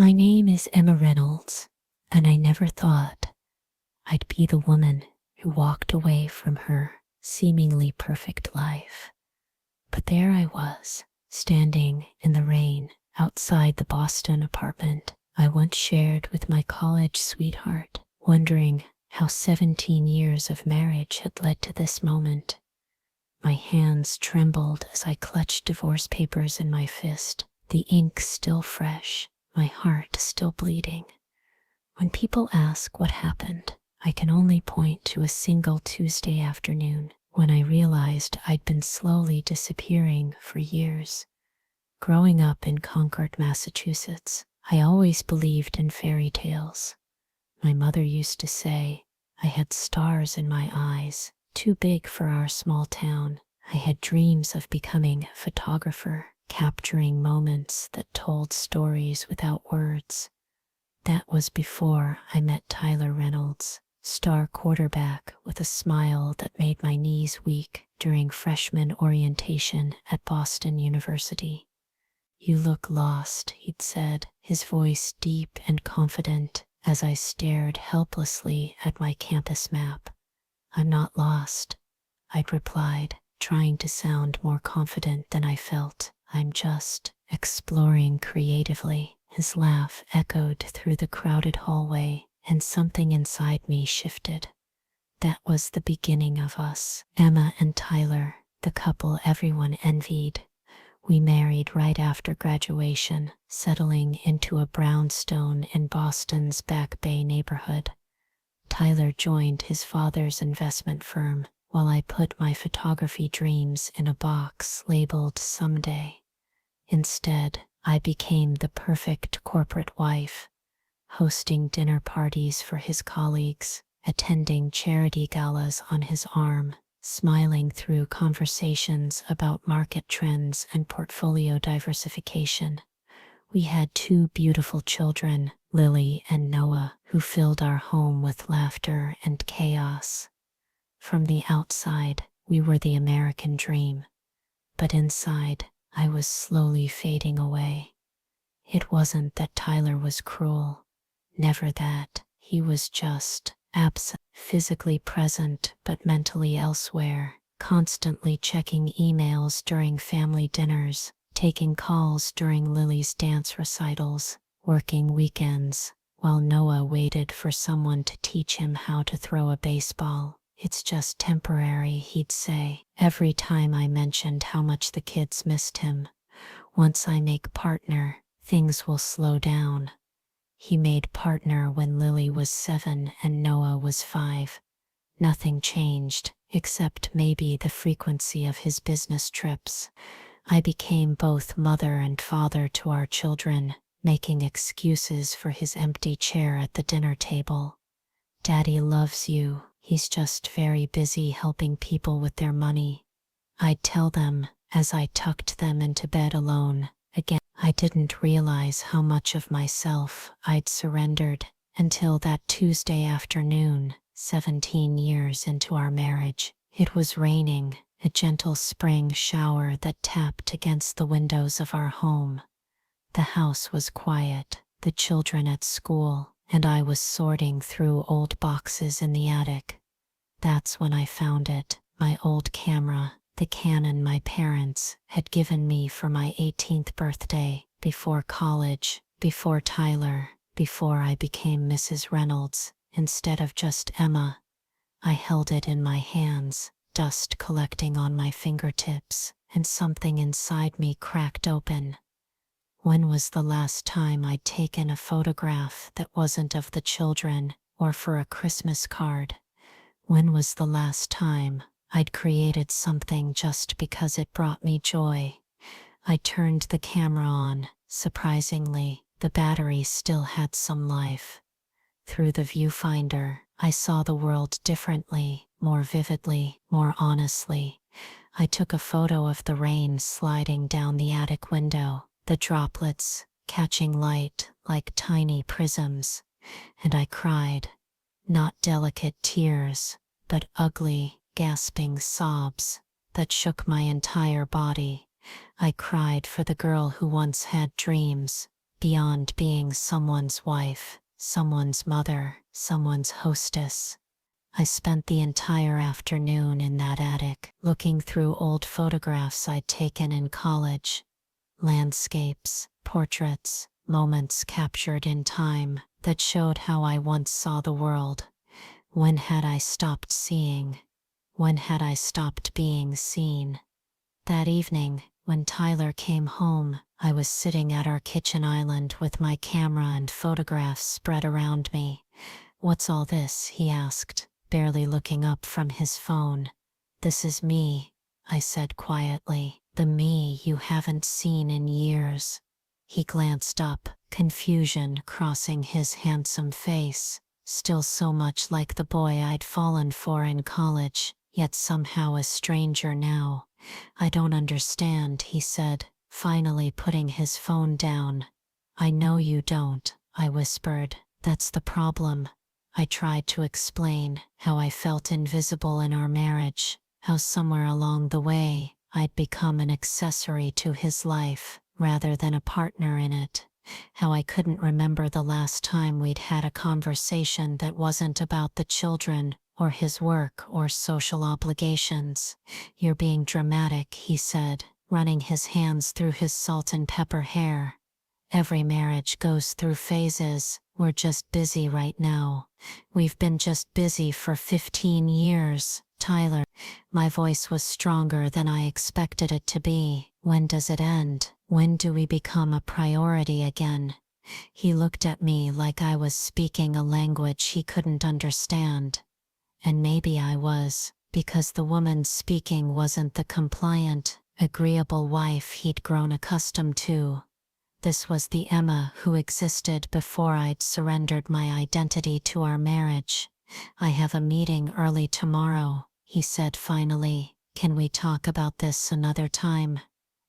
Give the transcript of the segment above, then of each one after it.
My name is Emma Reynolds, and I never thought I'd be the woman who walked away from her seemingly perfect life. But there I was, standing in the rain outside the Boston apartment I once shared with my college sweetheart, wondering how 17 years of marriage had led to this moment. My hands trembled as I clutched divorce papers in my fist, the ink still fresh, my heart still bleeding. When people ask what happened, I can only point to a single Tuesday afternoon when I realized I'd been slowly disappearing for years. Growing up in Concord, Massachusetts, I always believed in fairy tales. My mother used to say I had stars in my eyes, too big for our small town. I had dreams of becoming a photographer, capturing moments that told stories without words. That was before I met Tyler Reynolds, star quarterback with a smile that made my knees weak during freshman orientation at Boston University. "You look lost," he'd said, his voice deep and confident as I stared helplessly at my campus map. "I'm not lost," I'd replied, trying to sound more confident than I felt. "I'm just exploring creatively." His laugh echoed through the crowded hallway, and something inside me shifted. That was the beginning of us, Emma and Tyler, the couple everyone envied. We married right after graduation, settling into a brownstone in Boston's Back Bay neighborhood. Tyler joined his father's investment firm, while I put my photography dreams in a box labeled someday. Instead, I became the perfect corporate wife, hosting dinner parties for his colleagues, attending charity galas on his arm, smiling through conversations about market trends and portfolio diversification. We had two beautiful children, Lily and Noah, who filled our home with laughter and chaos. From the outside, we were the American dream, but inside, I was slowly fading away. It wasn't that Tyler was cruel. Never that. He was just absent, physically present but mentally elsewhere, constantly checking emails during family dinners, taking calls during Lily's dance recitals, working weekends, while Noah waited for someone to teach him how to throw a baseball. "It's just temporary," he'd say, every time I mentioned how much the kids missed him. "Once I make partner, things will slow down." He made partner when Lily was 7 and Noah was 5. Nothing changed, except maybe the frequency of his business trips. I became both mother and father to our children, making excuses for his empty chair at the dinner table. "Daddy loves you. He's just very busy helping people with their money," I'd tell them as I tucked them into bed alone. Again, I didn't realize how much of myself I'd surrendered until that Tuesday afternoon, 17 years into our marriage. It was raining, a gentle spring shower that tapped against the windows of our home. The house was quiet, the children at school, and I was sorting through old boxes in the attic. That's when I found it, my old camera, the Canon my parents had given me for my 18th birthday, before college, before Tyler, before I became Mrs. Reynolds, instead of just Emma. I held it in my hands, dust collecting on my fingertips, and something inside me cracked open. When was the last time I'd taken a photograph that wasn't of the children, or for a Christmas card? When was the last time I'd created something just because it brought me joy? I turned the camera on. Surprisingly, the battery still had some life. Through the viewfinder, I saw the world differently, more vividly, more honestly. I took a photo of the rain sliding down the attic window, the droplets catching light like tiny prisms, and I cried. Not delicate tears, but ugly, gasping sobs that shook my entire body. I cried for the girl who once had dreams, beyond being someone's wife, someone's mother, someone's hostess. I spent the entire afternoon in that attic, looking through old photographs I'd taken in college. Landscapes, portraits, moments captured in time that showed how I once saw the world. When had I stopped seeing? When had I stopped being seen? That evening, when Tyler came home, I was sitting at our kitchen island with my camera and photographs spread around me. "What's all this?" he asked, barely looking up from his phone. "This is me," I said quietly, "the me you haven't seen in years." He glanced up, confusion crossing his handsome face, still so much like the boy I'd fallen for in college, yet somehow a stranger now. "I don't understand," he said, finally putting his phone down. "I know you don't," I whispered. "That's the problem." I tried to explain how I felt invisible in our marriage, how somewhere along the way I'd become an accessory to his life rather than a partner in it, how I couldn't remember the last time we'd had a conversation that wasn't about the children or his work or social obligations. "You're being dramatic," he said, running his hands through his salt and pepper hair. "Every marriage goes through phases. We're just busy right now. We've been just busy for 15 years, Tyler." My voice was stronger than I expected it to be. "When does it end? When do we become a priority again?" He looked at me like I was speaking a language he couldn't understand. And maybe I was, because the woman speaking wasn't the compliant, agreeable wife he'd grown accustomed to. This was the Emma who existed before I'd surrendered my identity to our marriage. "I have a meeting early tomorrow," he said finally. "Can we talk about this another time?"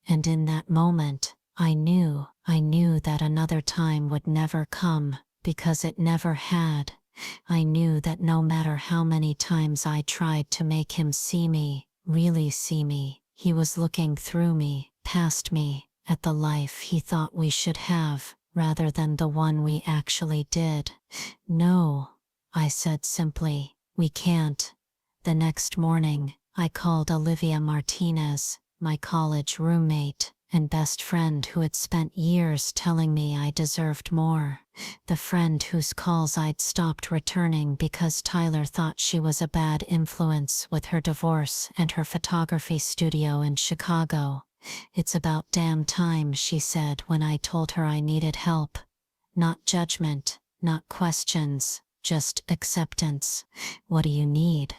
And in that moment, I knew that another time would never come, because it never had. I knew that no matter how many times I tried to make him see me, really see me, he was looking through me, past me, at the life he thought we should have, rather than the one we actually did. "No," I said simply, "we can't." The next morning, I called Olivia Martinez, my college roommate and best friend who had spent years telling me I deserved more. The friend whose calls I'd stopped returning because Tyler thought she was a bad influence with her divorce and her photography studio in Chicago. "It's about damn time," she said when I told her I needed help. Not judgment, not questions, just acceptance. "What do you need?"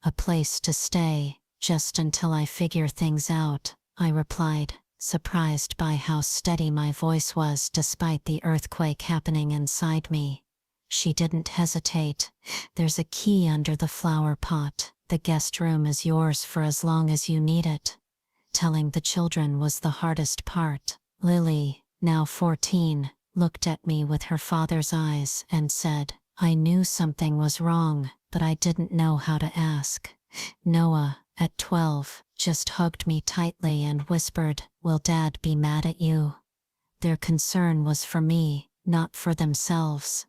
"A place to stay, just until I figure things out," I replied, surprised by how steady my voice was despite the earthquake happening inside me. She didn't hesitate. "There's a key under the flower pot. The guest room is yours for as long as you need it." Telling the children was the hardest part. Lily, now 14, looked at me with her father's eyes and said, "I knew something was wrong, but I didn't know how to ask." Noah, at 12, just hugged me tightly and whispered, "Will Dad be mad at you?" Their concern was for me, not for themselves.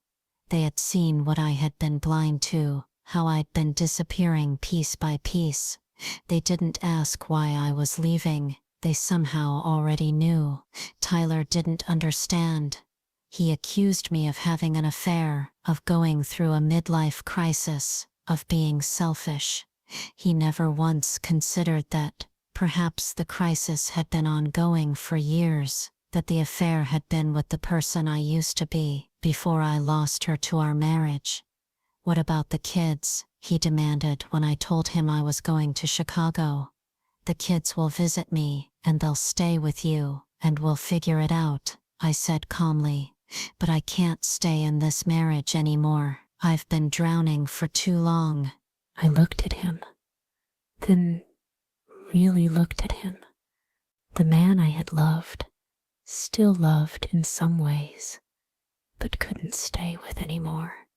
They had seen what I had been blind to, how I'd been disappearing piece by piece. They didn't ask why I was leaving. They somehow already knew. Tyler didn't understand. He accused me of having an affair, of going through a midlife crisis, of being selfish. He never once considered that perhaps the crisis had been ongoing for years, that the affair had been with the person I used to be before I lost her to our marriage. "What about the kids?" he demanded when I told him I was going to Chicago. "The kids will visit me, and they'll stay with you, and we'll figure it out," I said calmly. "But I can't stay in this marriage anymore. I've been drowning for too long." I looked at him, then really looked at him. The man I had loved, still loved in some ways, but couldn't stay with anymore.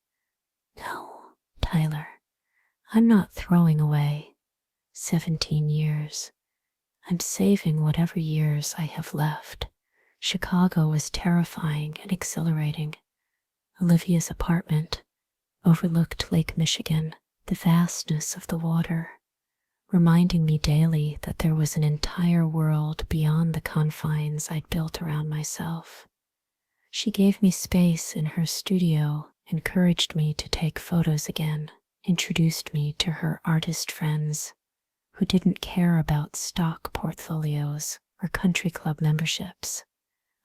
"No, Tyler, I'm not throwing away 17 years. I'm saving whatever years I have left. Chicago was terrifying and exhilarating. Olivia's apartment overlooked Lake Michigan, the vastness of the water, reminding me daily that there was an entire world beyond the confines I'd built around myself. She gave me space in her studio, encouraged me to take photos again, introduced me to her artist friends who didn't care about stock portfolios or country club memberships.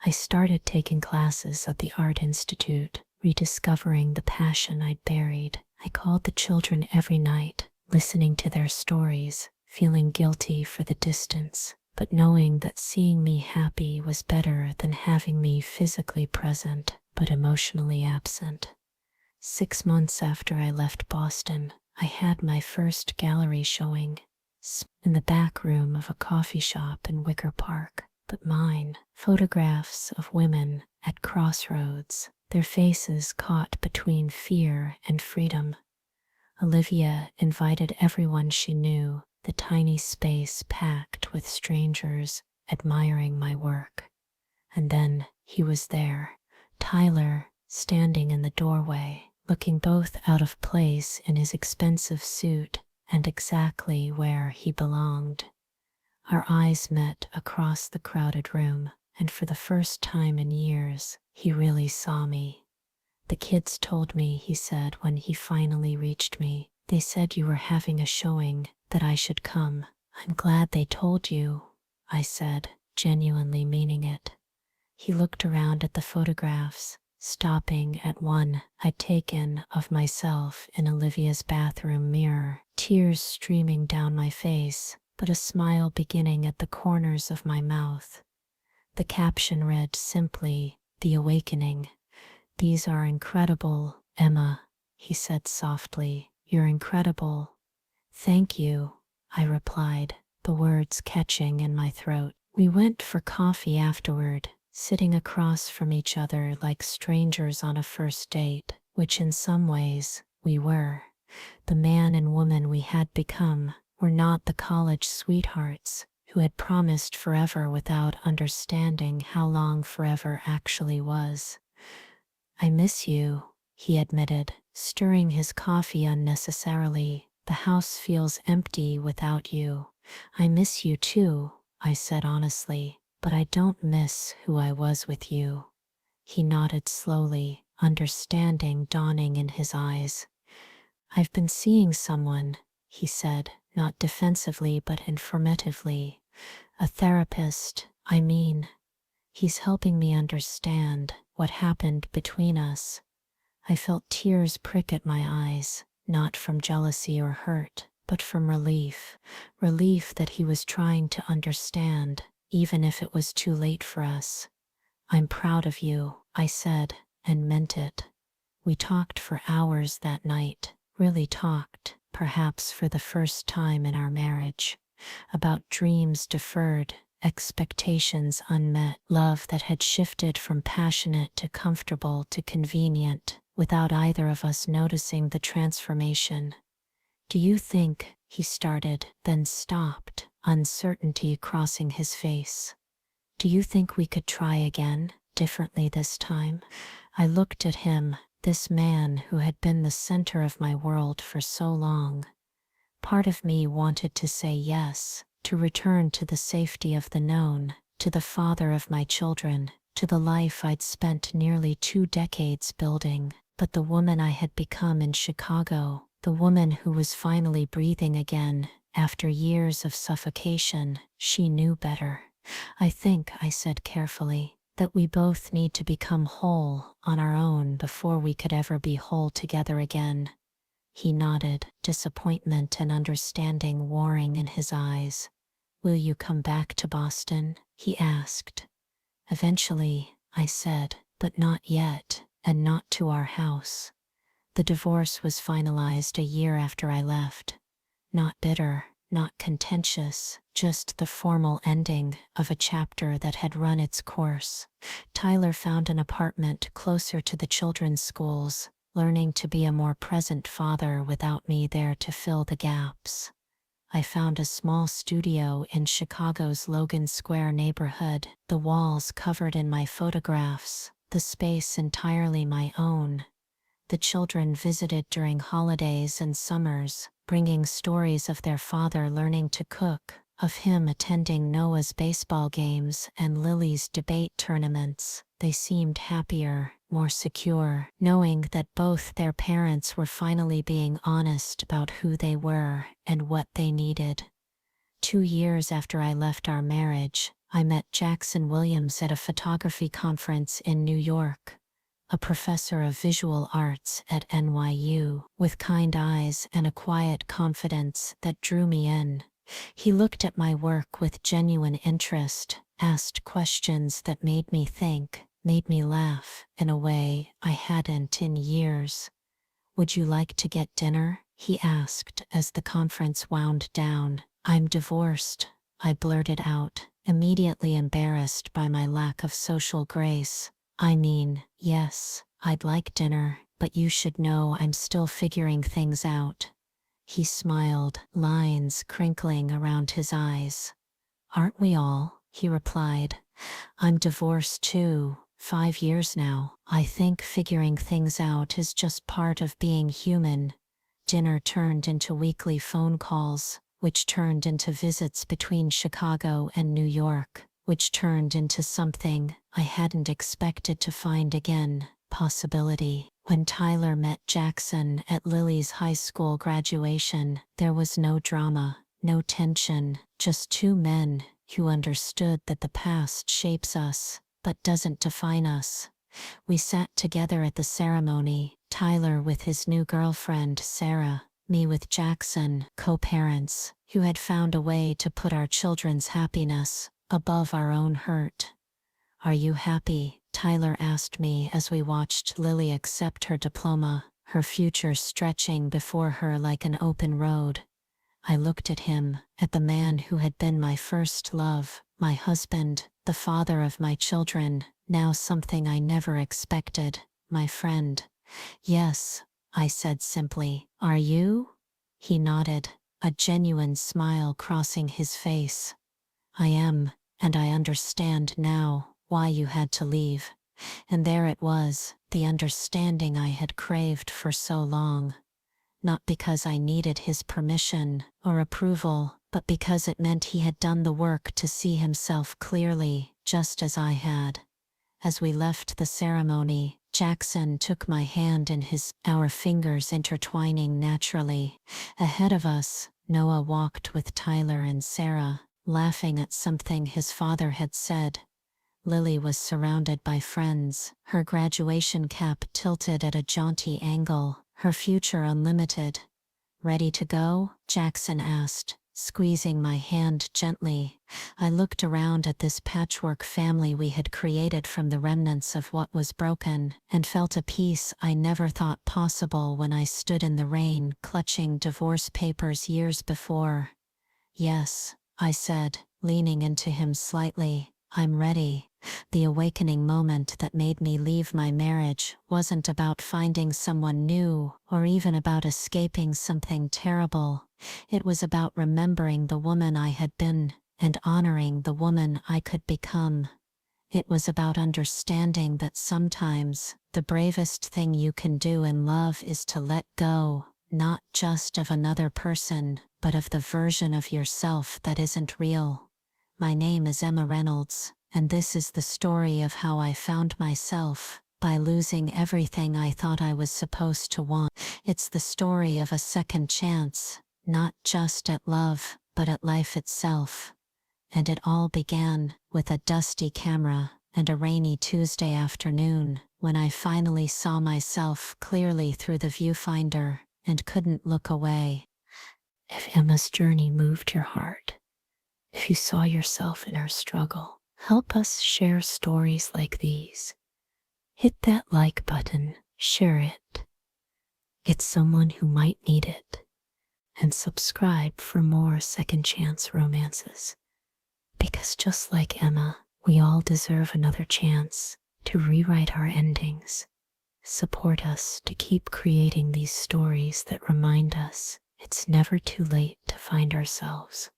I started taking classes at the Art Institute, rediscovering the passion I'd buried. I called the children every night, listening to their stories, feeling guilty for the distance, but knowing that seeing me happy was better than having me physically present but emotionally absent. 6 months after I left Boston, I had my first gallery showing in the back room of a coffee shop in Wicker Park, but mine, photographs of women at crossroads, their faces caught between fear and freedom. Olivia invited everyone she knew, the tiny space packed with strangers admiring my work. And then he was there, Tyler, standing in the doorway, looking both out of place in his expensive suit and exactly where he belonged. Our eyes met across the crowded room, and for the first time in years, he really saw me. "The kids told me," he said when he finally reached me. "They said you were having a showing, that I should come." "I'm glad they told you," I said, genuinely meaning it. He looked around at the photographs, stopping at one I'd taken of myself in Olivia's bathroom mirror, tears streaming down my face, but a smile beginning at the corners of my mouth. The caption read simply, "The Awakening." "These are incredible, Emma," he said softly. "You're incredible." "Thank you," I replied, the words catching in my throat. We went for coffee afterward, sitting across from each other like strangers on a first date, which in some ways we were. The man and woman we had become were not the college sweethearts who had promised forever without understanding how long forever actually was. "I miss you," he admitted, stirring his coffee unnecessarily. "The house feels empty without you." "I miss you too," I said honestly, "but I don't miss who I was with you." He nodded slowly, understanding dawning in his eyes. "I've been seeing someone," he said, not defensively but informatively. "A therapist, I mean. He's helping me understand what happened between us." I felt tears prick at my eyes, not from jealousy or hurt, but from relief. Relief that he was trying to understand, even if it was too late for us. "I'm proud of you," I said, and meant it. We talked for hours that night, really talked, perhaps for the first time in our marriage, about dreams deferred, expectations unmet, love that had shifted from passionate to comfortable to convenient, without either of us noticing the transformation. "Do you think," he started, then stopped, uncertainty crossing his face. "Do you think we could try again, differently this time?" I looked at him, this man who had been the center of my world for so long. Part of me wanted to say yes, to return to the safety of the known, to the father of my children, to the life I'd spent nearly 2 decades building. But the woman I had become in Chicago, the woman who was finally breathing again, after years of suffocation, she knew better. "I think," I said carefully, "that we both need to become whole on our own before we could ever be whole together again." He nodded, disappointment and understanding warring in his eyes. "Will you come back to Boston?" he asked. "Eventually," I said, "but not yet, and not to our house." The divorce was finalized a year after I left. Not bitter, not contentious, just the formal ending of a chapter that had run its course. Tyler found an apartment closer to the children's schools, learning to be a more present father without me there to fill the gaps. I found a small studio in Chicago's Logan Square neighborhood, the walls covered in my photographs, the space entirely my own. The children visited during holidays and summers, bringing stories of their father learning to cook, of him attending Noah's baseball games and Lily's debate tournaments. They seemed happier, more secure, knowing that both their parents were finally being honest about who they were and what they needed. 2 years after I left our marriage, I met Jackson Williams at a photography conference in New York. A professor of visual arts at NYU, with kind eyes and a quiet confidence that drew me in. He looked at my work with genuine interest, asked questions that made me think, made me laugh in a way I hadn't in years. "Would you like to get dinner?" he asked as the conference wound down. "I'm divorced," I blurted out, immediately embarrassed by my lack of social grace. "I mean, yes, I'd like dinner, but you should know I'm still figuring things out." He smiled, lines crinkling around his eyes. "Aren't we all?" he replied. "I'm divorced too, 5 years now. I think figuring things out is just part of being human." Dinner turned into weekly phone calls, which turned into visits between Chicago and New York, which turned into something I hadn't expected to find again, possibility. When Tyler met Jackson at Lily's high school graduation, there was no drama, no tension, just two men who understood that the past shapes us, but doesn't define us. We sat together at the ceremony, Tyler with his new girlfriend, Sarah, me with Jackson, co-parents, who had found a way to put our children's happiness above our own hurt. "Are you happy?" Tyler asked me as we watched Lily accept her diploma, her future stretching before her like an open road. I looked at him, at the man who had been my first love, my husband, the father of my children, now something I never expected, my friend. "Yes," I said simply. "Are you?" He nodded, a genuine smile crossing his face. "I am, and I understand now why you had to leave." And there it was, the understanding I had craved for so long. Not because I needed his permission or approval, but because it meant he had done the work to see himself clearly, just as I had. As we left the ceremony, Jackson took my hand in his, our fingers intertwining naturally. Ahead of us, Noah walked with Tyler and Sarah, laughing at something his father had said. Lily was surrounded by friends, her graduation cap tilted at a jaunty angle, her future unlimited. "Ready to go?" Jackson asked, squeezing my hand gently. I looked around at this patchwork family we had created from the remnants of what was broken, and felt a peace I never thought possible when I stood in the rain clutching divorce papers years before. "Yes," I said, leaning into him slightly. "I'm ready." The awakening moment that made me leave my marriage wasn't about finding someone new or even about escaping something terrible. It was about remembering the woman I had been and honoring the woman I could become. It was about understanding that sometimes the bravest thing you can do in love is to let go, not just of another person, but of the version of yourself that isn't real. My name is Emma Reynolds, and this is the story of how I found myself, by losing everything I thought I was supposed to want. It's the story of a second chance, not just at love, but at life itself. And it all began with a dusty camera and a rainy Tuesday afternoon, when I finally saw myself clearly through the viewfinder and couldn't look away. If Emma's journey moved your heart, if you saw yourself in her struggle, help us share stories like these. Hit that like button, share it. It's someone who might need it. And subscribe for more second chance romances. Because just like Emma, we all deserve another chance to rewrite our endings. Support us to keep creating these stories that remind us It's never too late to find ourselves.